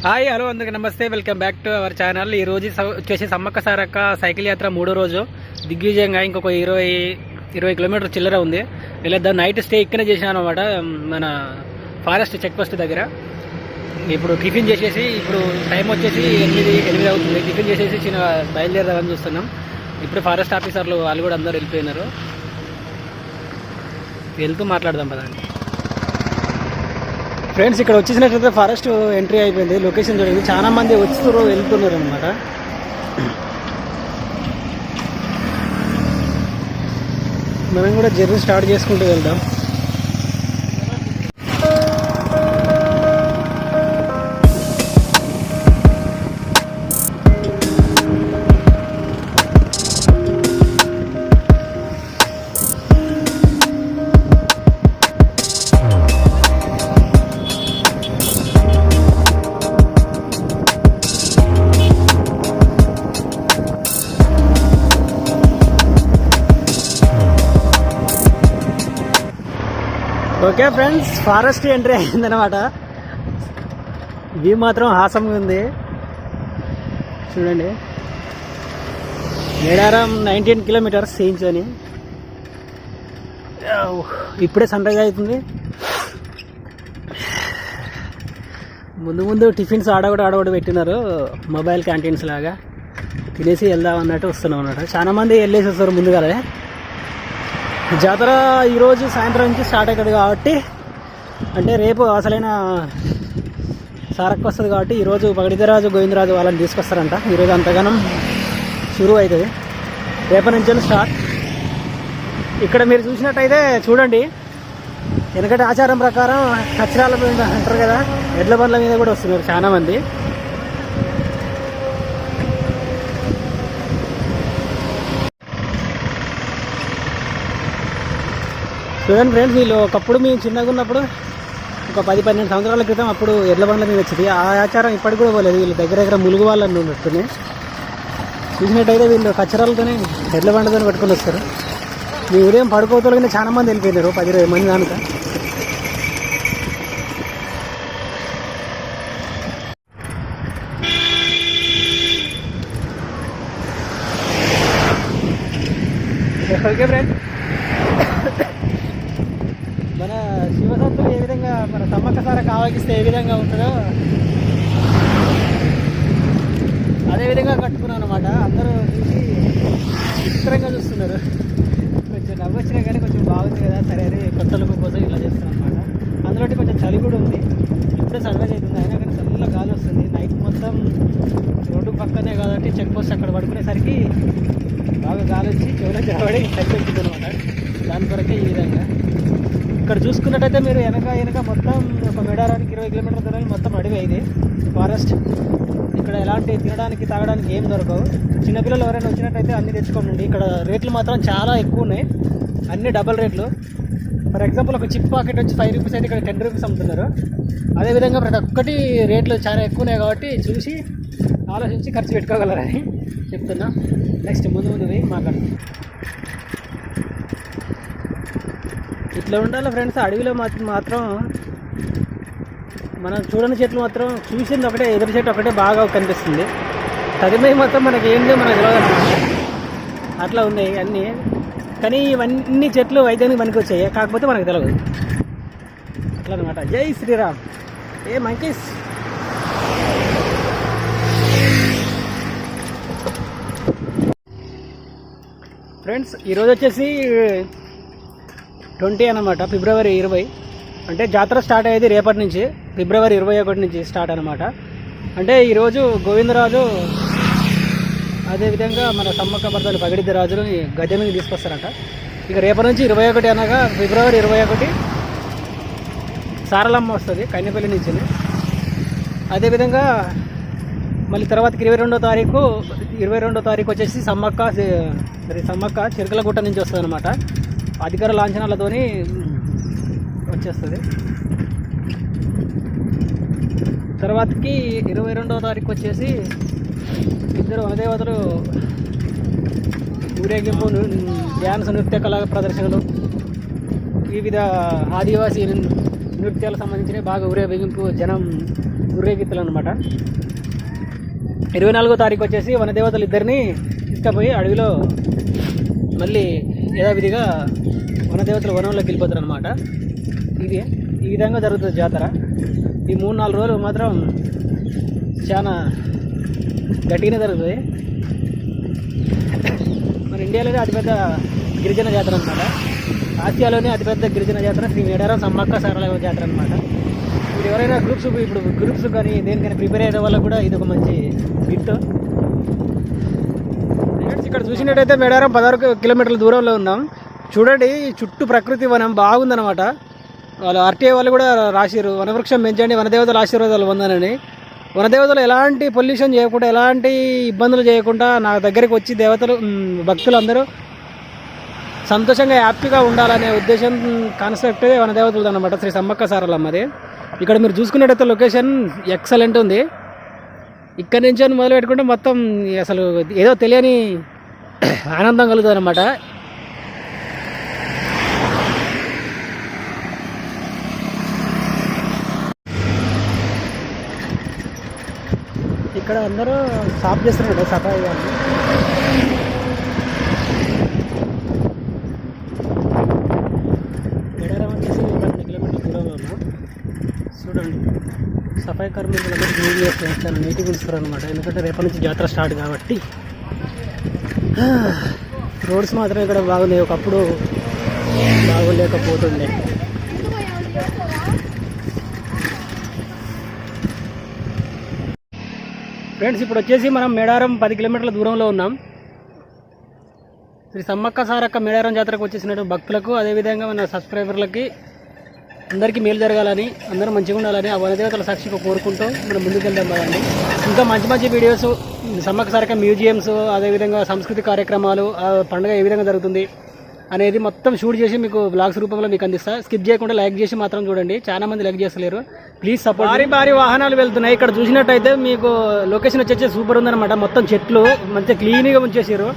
Hi hello అందరికీ నమస్తే, welcome back to our channel. ఈ రోజు వచ్చేసి సమ్మక్క సారక్క సైకిల్ యాత్ర 3వ రోజు దిగ్విజయంగా ఇంకొక 20 కిలోమీటర్ చిల్లర ఉంది. ఇలా నైట్ స్టే ఇక్కడే చేసినాను అనమాట, మన ఫారెస్ట్ చెక్ పోస్ట్ దగ్గర. ఇప్పుడు టిఫిన్ చేసేసి, ఇప్పుడు టైం వచ్చేసి 8 అవుతుంది. టిఫిన్ చేసేసి చిన్న బయలుదేరదామని చూస్తున్నాం. ఇప్పుడు ఫారెస్ట్ ఆఫీసర్లు వాళ్ళు కూడా అందరూ వెళ్ళిపోయినారు. వెళ్తూ మాట్లాడదాం పదండి ఫ్రెండ్స్. ఇక్కడ వచ్చేసినట్లయితే ఫారెస్ట్ ఎంట్రీ అయిపోయింది. లొకేషన్ చూడండి, చాలా మంది వస్తున్నారు వెళ్తున్నారు అనమాట. మనం కూడా జర్నీ స్టార్ట్ చేసుకుంటూ వెళ్దాం. ఓకే ఫ్రెండ్స్, ఫారెస్ట్ ఎంట్రీ అయిందనమాట. వ్యూ మాత్రం హాసంగా ఉంది చూడండి. మేడారం 19 కిలోమీటర్స్ చేయించని. ఇప్పుడే సన్ రైజ్ అవుతుంది. ముందు టిఫిన్స్ ఆడగొడ పెట్టినారు, మొబైల్ క్యాంటీన్స్ లాగా. తినేసి వెళ్దాం అన్నట్టు వస్తున్నాం అన్నమాట. చాలా మంది వెళ్ళేసి వస్తారు ముందుగానే. జాతర ఈరోజు సాయంత్రం నుంచి స్టార్ట్ అవుతుంది కాబట్టి, అంటే రేపు అసలైన సారక్క వస్తుంది కాబట్టి ఈరోజు పగడితరాజు గోవిందరాజు వాళ్ళని తీసుకొస్తారంట. ఈరోజు అంతగానం షురూ అవుతుంది, రేపటి నుంచి స్టార్ట్. ఇక్కడ మీరు చూసినట్టయితే చూడండి, ఎందుకంటే ఆచారం ప్రకారం కచ్చరాల మీద అంటారు కదా, ఎడ్ల బండ్ల మీద కూడా వస్తున్నారు చాలామంది. చూడండి ఫ్రెండ్స్, వీళ్ళు ఒకప్పుడు మేము చిన్నగా ఉన్నప్పుడు, ఒక 10-12 సంవత్సరాల క్రితం అప్పుడు ఎడ్ల బండ్ల మీద వచ్చింది. ఆ ఆచారం ఇప్పటికి కూడా పోలేదు. వీళ్ళు దగ్గర ములుగు వాళ్ళని ఉన్నట్టునే. చూసినట్టయితే వీళ్ళు కచ్చరాలతోనే ఎడ్ల బండ్లతో పట్టుకొని వస్తారు. మీ ఉదయం పడుకోతలగానే చాలా మంది వెళ్ళిపోయినారు, 10-20 మంది దానిక. ఓకే ఫ్రెండ్స్, మన శివసత్తులు ఏ విధంగా మన సమ్మక్క సారక్క ఆవగిస్తే ఏ విధంగా ఉంటుందో అదేవిధంగా కట్టుకున్నాను అనమాట. అందరూ చూసి విచిత్రంగా చూస్తున్నారు. కొంచెం నవ్వు వచ్చినా కానీ కొంచెం బాగుంది కదా, సరే అది కొత్త లుక్ కోసం ఇలా చేస్తున్నాను అనమాట. అందులో కొంచెం చలి కూడా ఉంది. ఇప్పుడే సన్రైజ్ అవుతుంది, అయినా కానీ చల్ల గాలి వస్తుంది. నైట్ మొత్తం రోడ్డు పక్కనే కాబట్టి చెక్ పోస్ట్ అక్కడ పడుకునేసరికి బాగా గాలి వచ్చి చెవులో జరబడి సరిపెట్టింది అనమాట. దాని కొరకే ఈ విధంగా. ఇక్కడ చూసుకున్నట్టయితే మీరు వెనక మొత్తం ఒక మేడారానికి 20 కిలోమీటర్ల దూరం మొత్తం అడవి ఇది ఫారెస్ట్. ఇక్కడ ఎలాంటి తినడానికి తాగడానికి ఏం దొరకవు. చిన్నపిల్లలు ఎవరైనా వచ్చినట్టయితే అన్నీ తెచ్చుకోండి. ఇక్కడ రేట్లు మాత్రం చాలా ఎక్కువ ఉన్నాయి, అన్ని డబల్ రేట్లు. ఫర్ ఎగ్జాంపుల్ ఒక చిప్ పాకెట్ వచ్చి 5 రూపీస్ అయితే ఇక్కడ 10 రూపీస్ అమ్ముతున్నారు. అదేవిధంగా ప్రతి ఒక్కటి రేట్లు చాలా ఎక్కువ ఉన్నాయి కాబట్టి చూసి ఆలోచించి ఖర్చు పెట్టుకోగలరని చెప్తున్నా. నెక్స్ట్ ముందు పోయి మాట్లాడుతున్నాం. ఇట్లా ఉండాలి ఫ్రెండ్స్. అడవిలో మాత్రం మనం చూడని చెట్లు మాత్రం చూసింది ఒకటే, ఎదురు చెట్టు ఒకటే బాగా కనిపిస్తుంది. తదిమై మొత్తం మనకి ఏంటో మనకు తెలియదు, అట్లా ఉన్నాయి అన్నీ. కానీ ఇవన్నీ చెట్లు వైద్యానికి పనికి వచ్చాయి, కాకపోతే మనకు తెలియదు అట్లా అనమాట. జై శ్రీరామ్. ఏ మంకీస్. ఫ్రెండ్స్, ఈరోజు వచ్చేసి 20 అనమాట, ఫిబ్రవరి 20. అంటే జాతర స్టార్ట్ అయ్యేది రేపటి నుంచి, ఫిబ్రవరి 21 నుంచి స్టార్ట్ అనమాట. అంటే ఈరోజు గోవిందరాజు అదేవిధంగా మన సమ్మక్క భర్తలు పగిడిద్ద రాజుని గద్దె మీద తీసుకొస్తారంట. ఇక రేపటి నుంచి 21 అనగా ఫిబ్రవరి 21 సారలమ్మ వస్తుంది కన్యపల్లి నుంచి. అదేవిధంగా మళ్ళీ తర్వాతకి 22వ తారీఖు వచ్చేసి సమ్మక్క చిరకలగుట్ట నుంచి వస్తుంది అనమాట. అధికార లాంఛనాలతోని వచ్చేస్తుంది. తర్వాతకి 22వ తారీఖు వచ్చేసి ఇద్దరు వనదేవతలు ఊరేగింపు, డ్యాన్స్, నృత్య కళా ప్రదర్శనలు, వివిధ ఆదివాసీ నృత్యాలకు సంబంధించిన బాగా ఊరేగింపు జనం ఊరేగిత్తులు అనమాట. 24వ తారీఖు వచ్చేసి వనదేవతలు ఇద్దరిని తీసుకుపోయి అడవిలో మళ్ళీ యథావిధిగా వనదేవతలు వనంలోకి వెళ్ళిపోతారు అనమాట. ఇది ఈ విధంగా జరుగుతుంది జాతర. ఈ 3-4 రోజులు మాత్రం చాలా గట్టిగానే జరుగుతుంది. మన ఇండియాలోనే అతిపెద్ద గిరిజన జాతర అనమాట. ఆసియాలోనే అతిపెద్ద గిరిజన జాతర శ్రీ మేడారం సమ్మక్క సారల జాతర అనమాట. మీరు ఎవరైనా గ్రూప్స్ కానీ దేనికైనా ప్రిపేర్ అయ్యే వాళ్ళకు కూడా ఇది ఒక మంచి గిఫ్ట్. ఇక్కడ చూసినట్టయితే మేడారం 16 కిలోమీటర్ల దూరంలో ఉన్నాం. చూడండి చుట్టూ ప్రకృతి వనం బాగుందన్నమాట. వాళ్ళు ఆర్టీఐ వాళ్ళు కూడా రాసిరు, వనవృక్షం పెంచండి, వనదేవతల ఆశీర్వాదాలు పొందానని. వనదేవతలు ఎలాంటి పొల్యూషన్ చేయకుండా, ఎలాంటి ఇబ్బందులు చేయకుండా నా దగ్గరికి వచ్చి భక్తులు అందరూ సంతోషంగా హ్యాపీగా ఉండాలనే ఉద్దేశం కాన్సెప్ట్ వనదేవతలు అనమాట. శ్రీ సమ్మక్క సారలమ్మది. ఇక్కడ మీరు చూసుకున్నట్టయితే లొకేషన్ ఎక్సలెంట్ ఉంది. ఇక్కడి నుంచి మొదలు పెట్టుకుంటే మొత్తం అసలు ఏదో తెలియని ఆనందం కలుగుతుంది అనమాట. ఇక్కడ అందరూ సాఫ్ చేస్తున్నారు సఫాయి వాళ్ళు. మేడారం వచ్చేసి 12 కిలోమీటర్ల దూరంలో ఉన్నాం. చూడండి సఫాయి కార్మికులందరూ క్లీన్ చేస్తారు, చాలా నీట్గా ఉంచుతారు అనమాట. ఎందుకంటే రేపటి నుంచి జాతర స్టార్ట్ కాబట్టి. రోడ్స్ మాత్రం ఇక్కడ బాగున్నాయి, ఒకప్పుడు బాగోలేకపోతుండే. ఫ్రెండ్స్ ఇప్పుడు వచ్చేసి మనం మేడారం 10 కిలోమీటర్ల దూరంలో ఉన్నాం. శ్రీ సమ్మక్క సారక్క మేడారం జాతరకు వచ్చేసినట్టు భక్తులకు, అదేవిధంగా మన సబ్స్క్రైబర్లకి అందరికీ మేలు జరగాలని, అందరూ మంచిగా ఉండాలని ఆ వనదేవతల సాక్షిగా కోరుకుంటూ మనం ముందుకెళ్దాం కదండి. ఇంకా మంచి మంచి వీడియోస్, సమ్మక్క సారక్క మ్యూజియంస్, అదేవిధంగా సంస్కృతి కార్యక్రమాలు, ఆ పండుగ ఏ విధంగా జరుగుతుంది అనేది మొత్తం షూట్ చేసి మీకు బ్లాగ్స్ రూపంలో మీకు అందిస్తా. స్కిప్ చేయకుండా లైక్ చేసి మాత్రం చూడండి. చాలా మంది లైక్ చేస్తలేరు, ప్లీజ్ సపోర్ట్. భారీ వాహనాలు వెళ్తున్నాయి. ఇక్కడ చూసినట్టయితే మీకు లొకేషన్ వచ్చేసి సూపర్ ఉందన్నమాట. మొత్తం చెట్లు మంచిగా క్లీన్గా ఉంచేసారు.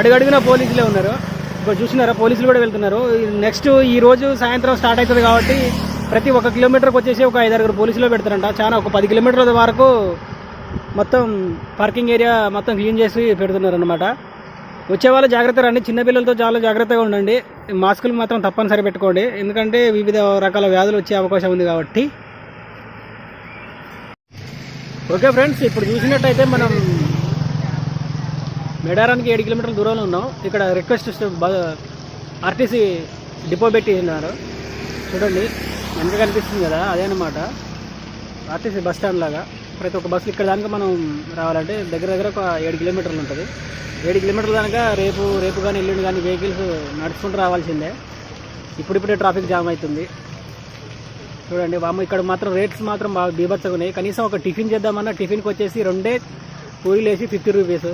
అడుగడుగున పోలీసులే ఉన్నారు. ఇక్కడ చూసినారా, పోలీసులు కూడా వెళ్తున్నారు. నెక్స్ట్ ఈ రోజు సాయంత్రం స్టార్ట్ అవుతుంది కాబట్టి ప్రతి 1 కిలోమీటర్కి వచ్చేసి ఒక 5-6 పోలీసులు పెడతారంట. చాలా ఒక 10 కిలోమీటర్ల వరకు మొత్తం పార్కింగ్ ఏరియా మొత్తం క్లీన్ చేసి పెడుతున్నారు అనమాట. వచ్చేవాళ్ళు జాగ్రత్త రండి, చిన్నపిల్లలతో చాలా జాగ్రత్తగా ఉండండి. మాస్కులు మాత్రం తప్పనిసరి పెట్టుకోండి, ఎందుకంటే వివిధ రకాల వ్యాధులు వచ్చే అవకాశం ఉంది కాబట్టి. ఓకే ఫ్రెండ్స్, ఇప్పుడు చూసినట్టయితే మనం మేడారానికి 7 కిలోమీటర్ల దూరంలో ఉన్నాం. ఇక్కడ రిక్వెస్ట్ ఆర్టీసీ డిపో పెట్టి ఉన్నారు. చూడండి ఎంత కనిపిస్తుంది కదా, అదే అనమాట ఆర్టీసీ బస్ స్టాండ్ లాగా. ప్రతి ఒక్క బస్సు ఇక్కడ దానికి మనం రావాలంటే దగ్గర ఒక 7 కిలోమీటర్లు ఉంటుంది. 7 కిలోమీటర్ల దానిక రేపు కానీ ఎల్లుండి కానీ వెహికల్స్ నడుచుకుంటూ రావాల్సిందే. ఇప్పుడిప్పుడే ట్రాఫిక్ జామ్ అవుతుంది. చూడండి ఇక్కడ మాత్రం రేట్స్ మాత్రం బాగా బీభత్సంగా ఉన్నాయి. కనీసం ఒక టిఫిన్ చేద్దామన్నా టిఫిన్కి వచ్చేసి 2 పూరీలు వేసి 50 రూపీస్.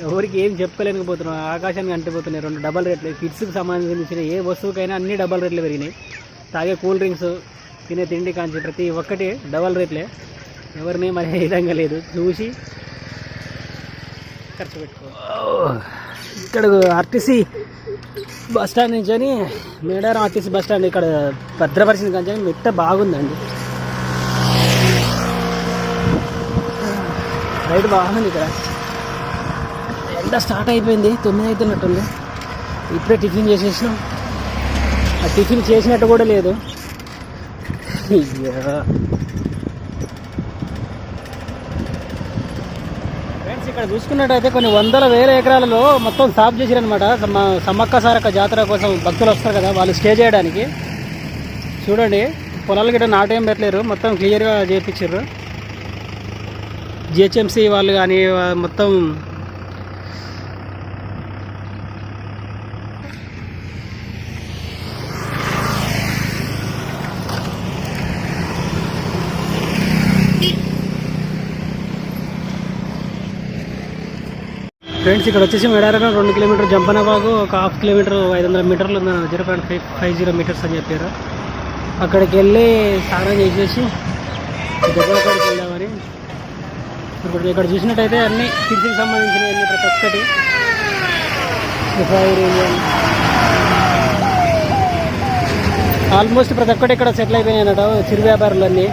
ఎవరికి ఏం చెప్పలేకపోతున్నాం, ఆకాశానికి అంటిపోతున్నాయి. 2 డబల్ రేట్లు. కిడ్స్కి సంబంధించిన ఏ వస్తువుకైనా అన్ని డబల్ రేట్లు పెరిగినాయి. తాగే కూల్ డ్రింక్స్, తినే తిండి కాంచి ప్రతి ఒక్కటి డబల్ రేట్లే. ఎవరిని మరి విధంగా లేదు, చూసి ఖర్చు పెట్టుకో. ఇక్కడ ఆర్టీసీ బస్ స్టాండ్ నుంచి అని మేడారం ఆర్టీసీ బస్ స్టాండ్ ఇక్కడ భద్రపరిచింది కానీ మెట్ట బాగుందండి. రైడ్ బాగుంది. ఇక్కడ ఎండ స్టార్ట్ అయిపోయింది, 9 అవుతున్నట్టుంది. ఇప్పుడే టిఫిన్ చేసేసినాం. ఆ టిఫిన్ చేసినట్టు కూడా లేదు. ఫ్రెండ్స్ ఇక్కడ చూసుకున్నట్టయితే కొన్ని 100,000 ఎకరాలలో మొత్తం సాఫ్ చేసారనమాట. సమ్మక్క సారక్క జాతర కోసం భక్తులు వస్తారు కదా, వాళ్ళు స్టే చేయడానికి. చూడండి పొలాలు గిట్ట నాటేం పెట్టలేరు, మొత్తం క్లియర్గా చేయించారు. జిహెచ్ఎంసీ వాళ్ళు కానీ మొత్తం ఫ్రెండ్స్ ఇక్కడ వచ్చేసి మేడారం 2 కిలోమీటర్, జంపనబాగు ఒక 1/2 కిలోమీటర్ 500 మీటర్లు ఉందన్న, 0.50 మీటర్స్ అని చెప్పారు. అక్కడికి వెళ్ళి స్నానం చేసేసి దగ్గరకి వెళ్దామని. ఇప్పుడు ఇక్కడ చూసినట్టయితే అన్ని కిడ్స్కి సంబంధించిన అన్ని ప్రతి ఒక్కటి ఆల్మోస్ట్ ప్రతి ఒక్కటి ఇక్కడ సెటిల్ అయిపోయినాయి అన్నట్టు. చిరు వ్యాపారులన్నీ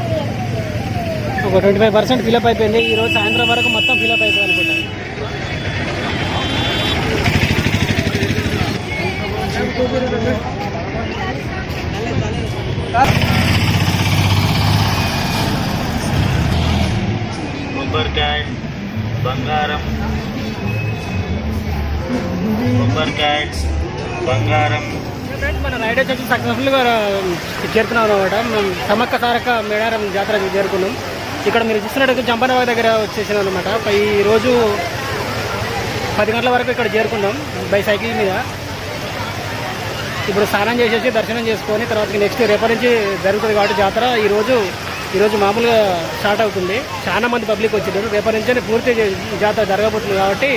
ఒక 25% ఫిలప్ అయిపోయింది. ఈరోజు సాయంత్రం వరకు మొత్తం ఫిలప్ అయిపోయింది అనుకుంటాను. కొబ్బరికాయ బంగారం, కొబ్బరికాయ బంగారం. మన రైడ్ వచ్చి సక్సెస్ఫుల్గా చేరుకున్నాం అనమాట. మేము సమ్మక్క సారక్క మేడారం జాతరకు చేరుకున్నాం. ఇక్కడ మీరు చూస్తున్నట్టు జంపనబాగ్ దగ్గర వచ్చేసాం అనమాట. ఈరోజు 10 గంటల వరకు ఇక్కడ చేరుకున్నాం బై సైకిల్ మీద. ఇప్పుడు స్నానం చేసేసి దర్శనం చేసుకొని తర్వాత నెక్స్ట్ రేపటి నుంచి జరుగుతుంది కాబట్టి జాతర ఈరోజు మామూలుగా స్టార్ట్ అవుతుంది. చాలా మంది పబ్లిక్ వచ్చినారు. రేపటి నుంచి పూర్తి జాతర జరగబోతుంది కాబట్టి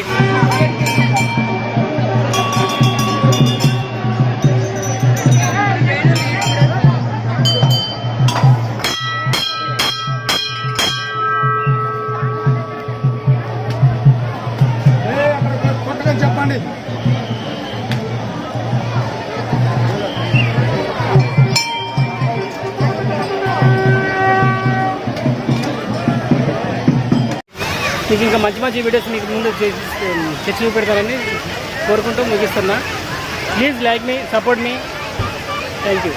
చెప్పండి. మీకు ఇంకా మంచి వీడియోస్ మీకు ముందు చర్చ చూపెడతారని కోరుకుంటూ ముగిస్తున్నా. Please like me, support me. Thank you.